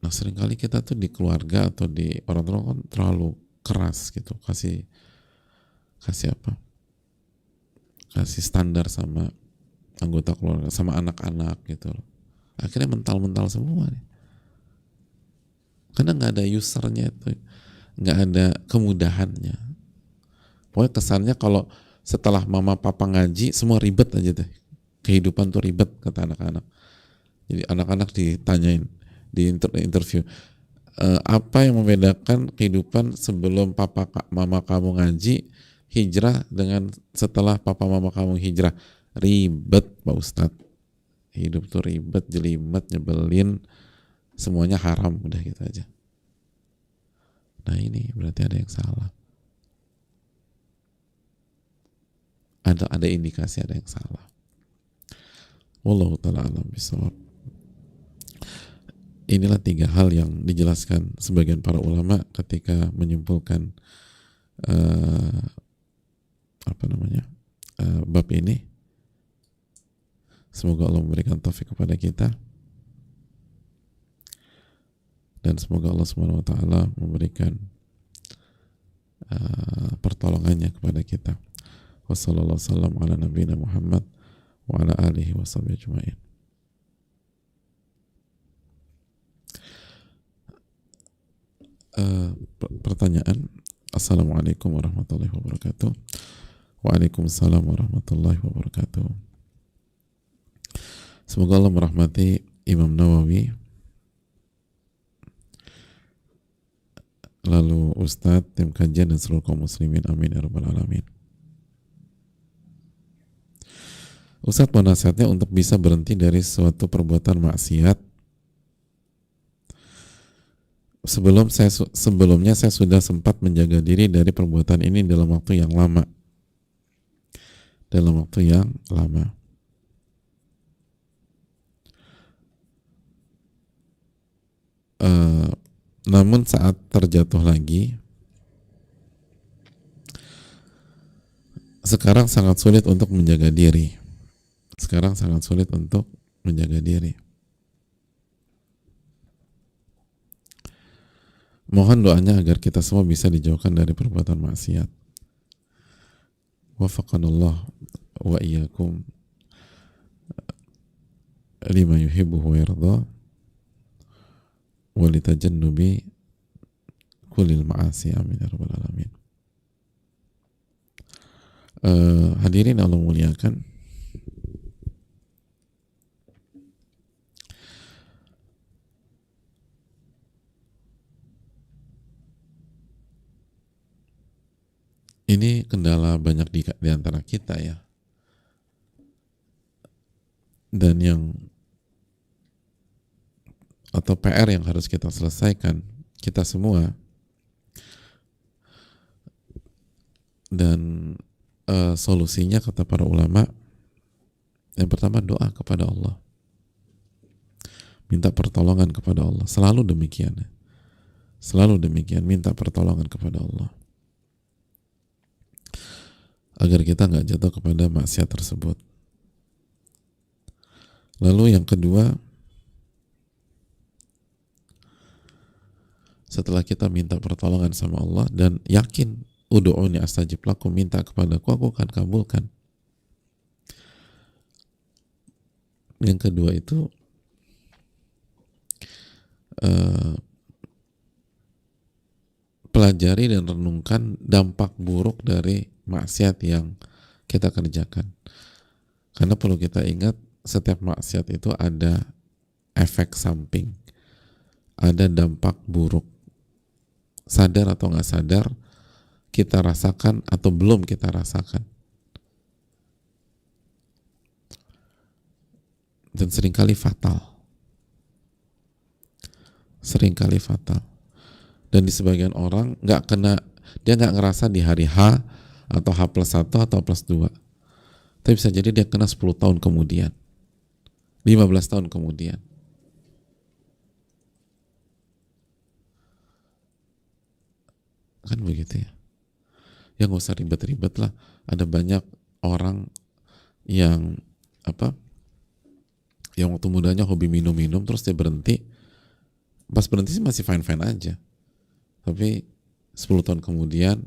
Nah seringkali kita tuh di keluarga atau di orang tua kan terlalu keras gitu, kasih apa? Kasih standar sama anggota keluarga, sama anak-anak gitu loh. Akhirnya mental-mental semua nih. Karena nggak ada usernya itu, nggak ada kemudahannya. Pokoknya kesannya kalau setelah mama papa ngaji semua ribet aja deh. Kehidupan tuh ribet kata anak-anak. Jadi anak-anak ditanyain di interview, apa yang membedakan kehidupan sebelum papa mama kamu ngaji, hijrah dengan setelah papa mama kamu hijrah? Ribet Pak Ustadz, hidup tuh ribet, jelimet, nyebelin, semuanya haram, udah gitu aja. Nah ini berarti ada yang salah, ada indikasi ada yang salah. Wallahu ta'ala alam bisawab. Inilah 3 hal yang dijelaskan sebagian para ulama ketika menyimpulkan bab ini. Semoga Allah memberikan taufik kepada kita dan semoga Allah Subhanahu wa taala memberikan pertolongannya kepada kita. Wassallallahu wasallam ala nabiyina Muhammad wa ala alihi washabihi ajmain. Pertanyaan. Assalamualaikum warahmatullahi wabarakatuh. Waalaikumsalam warahmatullahi wabarakatuh. Semoga Allah merahmati Imam Nawawi, lalu Ustadz, tim kajian dan seluruh kaum muslimin. Amin ya rabbal alamin. Ustadz, mau nasihatnya untuk bisa berhenti dari suatu perbuatan maksiat. Sebelumnya saya sudah sempat menjaga diri dari perbuatan ini dalam waktu yang lama. Namun saat terjatuh lagi, sekarang sangat sulit untuk menjaga diri. Mohon doanya agar kita semua bisa dijauhkan dari perbuatan maksiat. Wafaqanallah wa iyyakum lima yuhibbu wa yarda wa litajannubi kulil ma'asi. Amin ya rabbal alamin. Hadirin Allah muliakan, ini kendala banyak di antara kita ya. Dan yang atau PR yang harus kita selesaikan kita semua, dan solusinya kata para ulama, yang pertama doa kepada Allah, minta pertolongan kepada Allah, selalu demikian, selalu demikian, minta pertolongan kepada Allah agar kita nggak jatuh kepada maksiat tersebut. Lalu yang kedua, setelah kita minta pertolongan sama Allah dan yakin ud'uni astajib lakum, minta kepadaku aku akan kabulkan. Yang kedua itu pelajari dan renungkan dampak buruk dari maksiat yang kita kerjakan. Karena perlu kita ingat, setiap maksiat itu ada efek samping, ada dampak buruk. Sadar atau nggak sadar, kita rasakan atau belum kita rasakan. Dan seringkali fatal. Seringkali fatal. Dan di sebagian orang nggak kena, dia nggak ngerasa di hari H atau H+1 atau H+2. Tapi bisa jadi dia kena 10 tahun kemudian, 15 tahun kemudian. Kan begitu ya. Ya nggak usah ribet-ribet lah. Ada banyak orang yang yang waktu mudanya hobi minum-minum, terus dia berhenti. Pas berhenti sih masih fine-fine aja. Tapi 10 tahun kemudian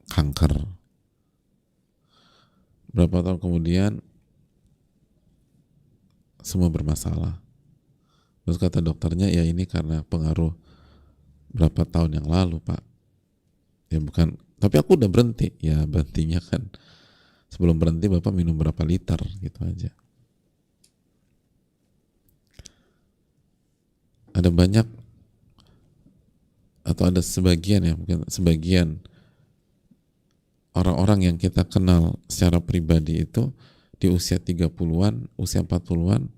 kanker. Berapa tahun kemudian semua bermasalah. Terus kata dokternya, ya ini karena pengaruh berapa tahun yang lalu, Pak. Ya bukan, tapi aku udah berhenti. Ya berhentinya kan sebelum berhenti Bapak minum berapa liter gitu aja. Ada banyak, atau ada sebagian ya, mungkin sebagian orang-orang yang kita kenal secara pribadi itu di usia 30-an, usia 40-an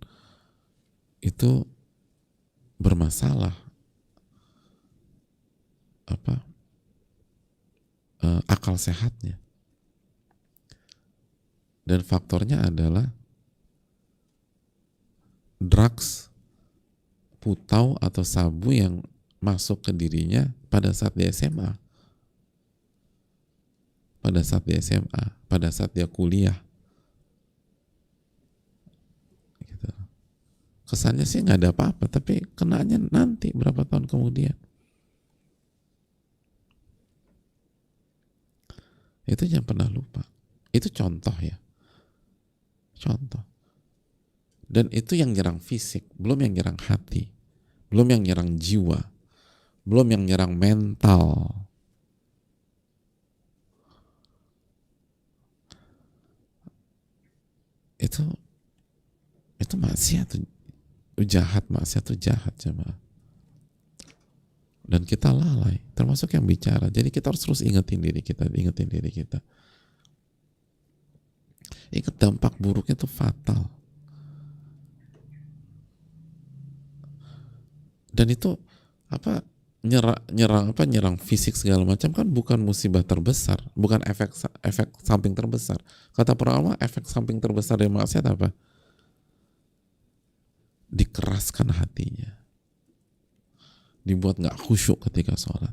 itu bermasalah akal sehatnya. Dan faktornya adalah drugs, putau atau sabu yang masuk ke dirinya pada saat dia SMA, pada saat dia SMA, pada saat dia kuliah. Gitu. Kesannya sih nggak ada apa-apa, tapi kenanya nanti berapa tahun kemudian. Itu jangan pernah lupa. Itu contoh ya, contoh. Dan itu yang nyerang fisik, belum yang nyerang hati, belum yang nyerang jiwa, belum yang nyerang mental. Itu maksiat tuh jahat, maksiat tuh jahat jemaah. Dan kita lalai, termasuk yang bicara. Jadi kita harus terus ingetin diri kita, ingetin diri kita. Ingat dampak buruknya tuh fatal. Dan itu nyerang fisik segala macam kan bukan musibah terbesar, bukan efek samping terbesar. Kata para ulama, efek samping terbesar dari maksiat apa? Dikeraskan hatinya, dibuat nggak khusyuk ketika sholat,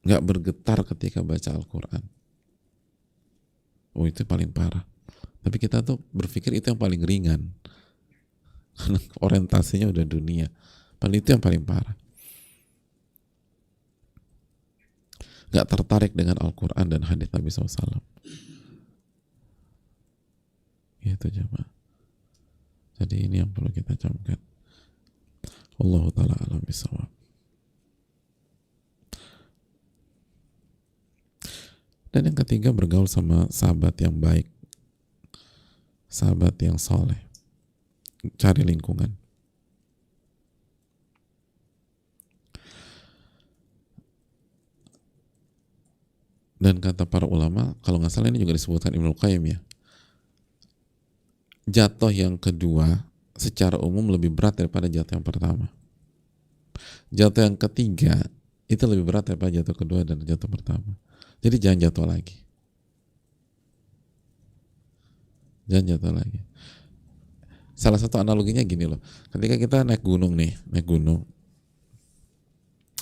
nggak bergetar ketika baca Al-Quran. Oh, itu paling parah. Tapi kita tuh berpikir itu yang paling ringan. Karena orientasinya udah dunia. Padahal itu yang paling parah. Gak tertarik dengan Al-Quran dan hadits Nabi SAW. Gitu jemaah. Jadi ini yang perlu kita camkan. Wallahu ta'ala alam bisawab. Dan yang ketiga, bergaul sama sahabat yang baik, sahabat yang soleh. Cari lingkungan. Dan kata para ulama, kalau nggak salah ini juga disebutkan Ibnu Qayyim ya, jatuh yang kedua secara umum lebih berat daripada jatuh yang pertama. Jatuh yang ketiga itu lebih berat daripada jatuh kedua dan jatuh pertama. Jadi jangan jatuh lagi. Jangan jatuh lagi. Salah satu analoginya gini loh. Ketika kita naik gunung nih, naik gunung,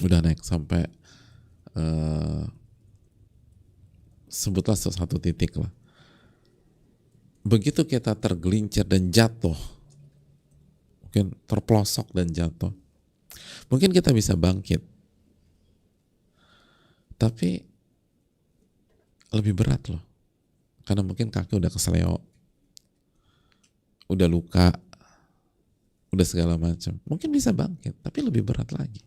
udah naik sampai sebutlah satu titik lah. Begitu kita tergelincir dan jatuh, mungkin terpelosok dan jatuh, mungkin kita bisa bangkit, tapi lebih berat loh, karena mungkin kaki udah kesleo, udah luka, udah segala macam. Mungkin bisa bangkit, tapi lebih berat lagi.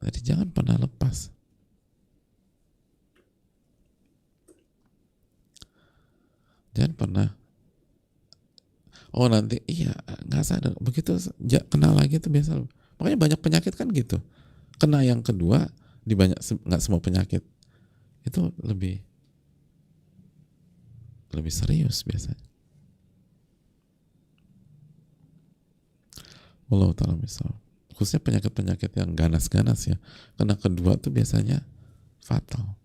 Jadi jangan pernah lepas. Jangan pernah, oh nanti iya nggak sadar, begitu kena lagi itu biasa. Makanya banyak penyakit kan gitu. Kena yang kedua di banyak, nggak semua penyakit itu lebih serius biasanya. Allah taala misal. Khususnya penyakit-penyakit yang ganas-ganas ya. Kena kedua tuh biasanya fatal.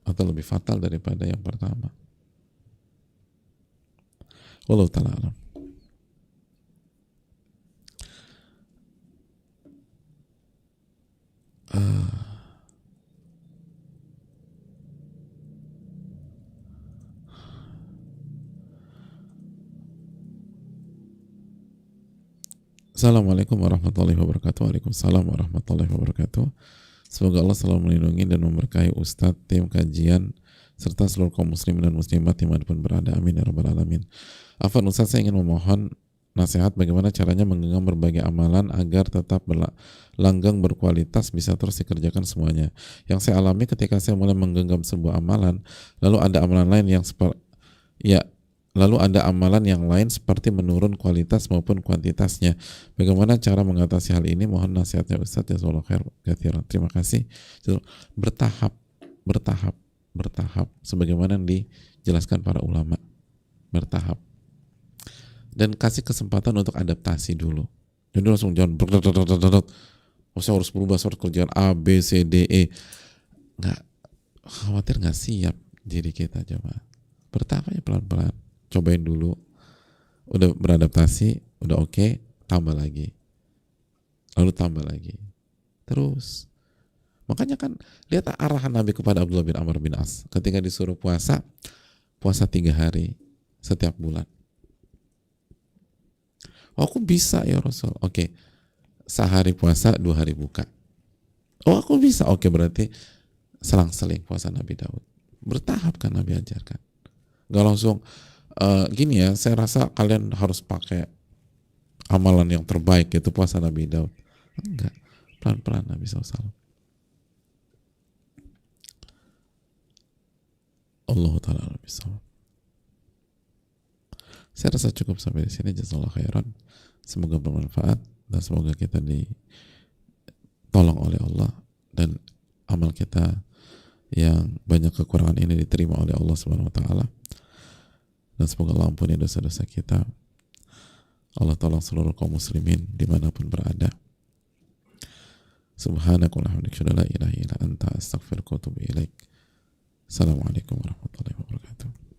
Atau lebih fatal daripada yang pertama. Wallahu ta'ala alam. Assalamualaikum warahmatullahi wabarakatuh. Waalaikumsalam warahmatullahi wabarakatuh. Semoga Allah selalu melindungi dan memberkahi Ustadz, tim kajian, serta seluruh kaum muslimin dan muslimat dimanapun berada. Amin ya rabbal alamin. Afwan Ustadz, saya ingin memohon nasihat bagaimana caranya menggenggam berbagai amalan agar tetap langgeng, berkualitas, bisa terus dikerjakan semuanya. Yang saya alami ketika saya mulai menggenggam sebuah amalan, lalu ada amalan lain yang lain seperti menurun kualitas maupun kuantitasnya. Bagaimana cara mengatasi hal ini? Mohon nasihatnya Ustadz. Jazakallahu khair katsiran. Terima kasih. Bertahap sebagaimana yang dijelaskan para ulama. Bertahap. Dan kasih kesempatan untuk adaptasi dulu. Jadi langsung jangan saya harus berubah, saya harus kerjaan A, B, C, D, E. Nggak, khawatir nggak siap diri kita, coba. Bertahap aja pelan-pelan. Cobain dulu, udah beradaptasi, udah oke, tambah lagi, lalu tambah lagi, terus. Makanya kan lihat arahan Nabi kepada Abdullah bin Amr bin As ketika disuruh puasa 3 hari setiap bulan. Oh, aku bisa ya Rasul. Oke, sehari puasa, 2 hari buka. Oh, aku bisa. Oke, berarti selang-seling puasa Nabi Daud. Bertahap kan Nabi ajarkan. Gak langsung gini ya, saya rasa kalian harus pakai amalan yang terbaik, itu puasa Nabi Daud. Enggak, pelan-pelan Nabi SAW. Allah Ta'ala Nabi SAW. Saya rasa cukup sampai di sini. Jazakallahu khairan. Semoga bermanfaat dan semoga kita ditolong oleh Allah dan amal kita yang banyak kekurangan ini diterima oleh Allah Subhanahu wa taala. Dan semoga Allah ampuni dosa-dosa kita. Allah tolong seluruh kaum muslimin dimanapun berada. Subhanakallahumma wa bihamdika la ilaha illa anta astaghfiruka wa atubu ilaik. Assalamualaikum warahmatullahi wabarakatuh.